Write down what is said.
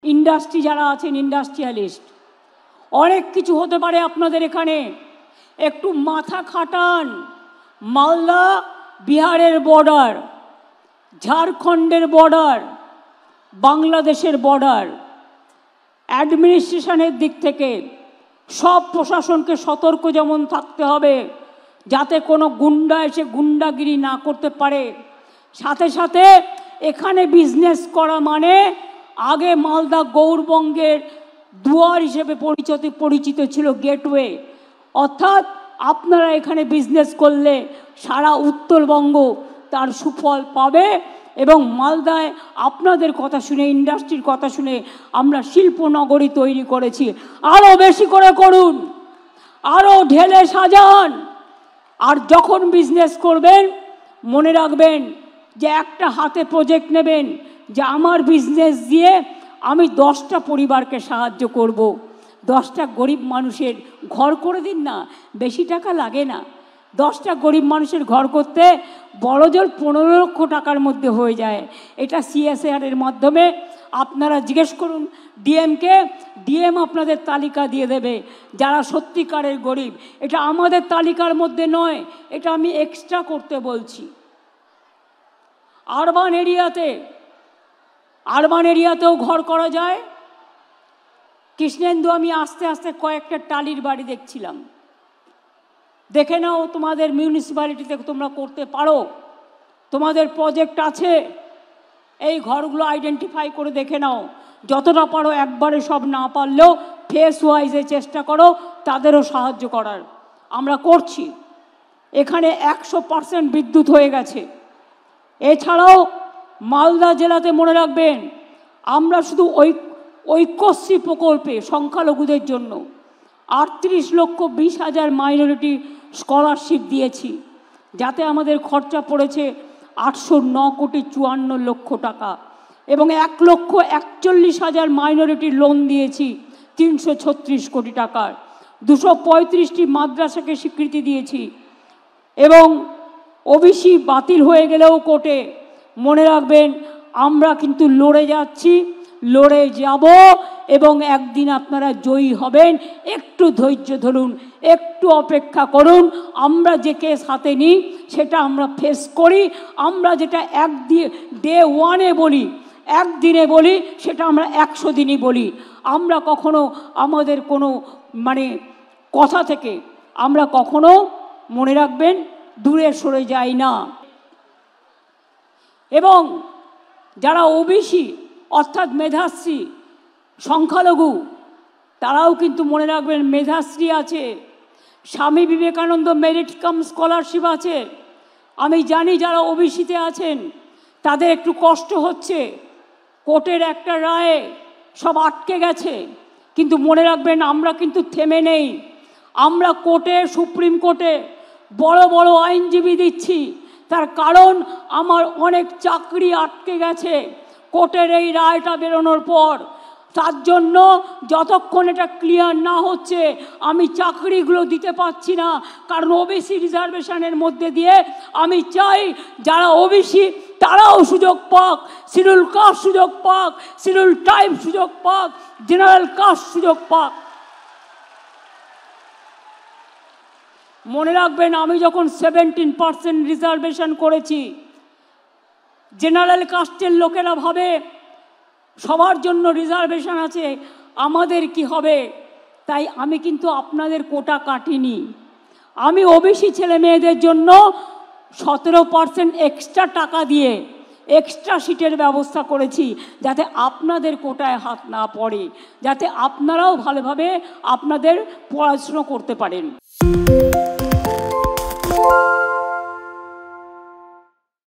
Industry যারা আছেন, industrialist, অনেক কিছু হতে পারে আপনাদের এখানে। একটু মাথা খাটান। মালদা বিহারের বর্ডার, ঝাড়খণ্ডের বর্ডার, বাংলাদেশের বর্ডার। অ্যাডমিনিস্ট্রেশনের দিক থেকে সব প্রশাসনকে সতর্ক যেমন থাকতে হবে, যাতে কোনো গুন্ডা এসে গুন্ডাগিরি না করতে পারে। সাথে সাথে এখানে বিজনেস করা মানে, আগে মালদা গৌরবঙ্গের দুয়ার হিসেবে পরিচিত ছিল, গেটওয়ে। অর্থাৎ আপনারা এখানে বিজনেস করলে সারা উত্তরবঙ্গ তার সুফল পাবে। এবং মালদায় আপনাদের কথা শুনে, ইন্ডাস্ট্রির কথা শুনে আমরা শিল্পনগরী তৈরি করেছি। আরও বেশি করে করুন, আরও ঢেলে সাজান। আর যখন বিজনেস করবেন মনে রাখবেন যে একটা হাতে প্রজেক্ট নেবেন, যে আমার বিজনেস দিয়ে আমি 10টা পরিবারকে সাহায্য করব। 10টা গরিব মানুষের ঘর করে দিন না, বেশি টাকা লাগে না। 10টা গরিব মানুষের ঘর করতে বড়জোর 15 লক্ষ টাকার মধ্যে হয়ে যায়। এটা CSR-এর মাধ্যমে আপনারা জিজ্ঞেস করুন ডিএমকে, ডিএম আপনাদের তালিকা দিয়ে দেবে যারা সত্যিকারের গরিব। এটা আমাদের তালিকার মধ্যে নয়, এটা আমি এক্সট্রা করতে বলছি। আরবান এরিয়াতেও ঘর করা যায়। কৃষ্ণেন্দু, আমি আস্তে আস্তে কয়েকটা টালির বাড়ি দেখছিলাম, দেখে নাও তোমাদের মিউনিসিপ্যালিটিতে তোমরা করতে পারো, তোমাদের প্রজেক্ট আছে। এই ঘরগুলো আইডেন্টিফাই করে দেখে নাও, যতটা পারো। একবারে সব না পারলেও ফেস ওয়াইজে চেষ্টা করো তাদেরও সাহায্য করার। আমরা করছি। এখানে 100% বিদ্যুৎ হয়ে গেছে। এছাড়াও মালদা জেলাতে মনে রাখবেন, আমরা শুধু ঐক্যশ্রী প্রকল্পে সংখ্যালঘুদের জন্য 38,20,000 মাইনরিটি স্কলারশিপ দিয়েছি, যাতে আমাদের খরচা পড়েছে 809,54,00,000 টাকা। এবং 1,41,000 মাইনরিটি লোন দিয়েছি 336 কোটি টাকার। 235টি মাদ্রাসাকে স্বীকৃতি দিয়েছি। এবং ওবিসি বাতিল হয়ে গেলেও কোর্টে মনে রাখবেন আমরা কিন্তু লড়ে যাচ্ছি, লড়ে যাব, এবং একদিন আপনারা জয়ী হবেন। একটু ধৈর্য ধরুন, একটু অপেক্ষা করুন। আমরা যে কেস হাতে নিই সেটা আমরা ফেস করি। আমরা যেটা ডে 1-এ বলি, একদিনে বলি, সেটা আমরা 100 দিনই বলি। আমরা কখনো আমাদের কোনো কথা থেকে আমরা কখনো, মনে রাখবেন, দূরে সরে যাই না। এবং যারা ওবিসি অর্থাৎ মেধাশ্রী সংখ্যালঘু, তারাও কিন্তু মনে রাখবেন মেধাশ্রী আছে, Swami Vivekananda merit cum scholarship আছে। আমি জানি যারা ওবিসিতে আছেন তাদের একটু কষ্ট হচ্ছে, কোর্টের একটা রায়ে সব আটকে গেছে। কিন্তু মনে রাখবেন আমরা কিন্তু থেমে নেই। আমরা কোর্টে, সুপ্রিম কোর্টে বড় বড় আইনজীবী দিচ্ছি। তার কারণ আমার অনেক চাকরি আটকে গেছে কোর্টের এই রায়টা বেরোনোর পর। তার জন্য যতক্ষণ এটা ক্লিয়ার না হচ্ছে আমি চাকরিগুলো দিতে পারছি না। কারণ ওবিসি রিজার্ভেশনের মধ্যে দিয়ে আমি চাই যারা ওবিসি তারাও সুযোগ পাক, শিডিউল কাস্ট সুযোগ পাক, শিডিউল ট্রাইব সুযোগ পাক, জেনারেল কাস্ট সুযোগ পাক। মনে রাখবেন আমি যখন 17% রিজার্ভেশন করেছি, জেনারেল কাস্টের লোকেরা ভাবে সবার জন্য রিজার্ভেশন আছে, আমাদের কি হবে। তাই আমি কিন্তু আপনাদের কোটা কাটিনি। আমি ওবিসি ছেলে মেয়েদের জন্য 17% এক্সট্রা টাকা দিয়ে এক্সট্রা সিটের ব্যবস্থা করেছি, যাতে আপনাদের কোটায় হাত না পড়ে, যাতে আপনারাও ভালোভাবে আপনাদের পড়াশোনা করতে পারেন।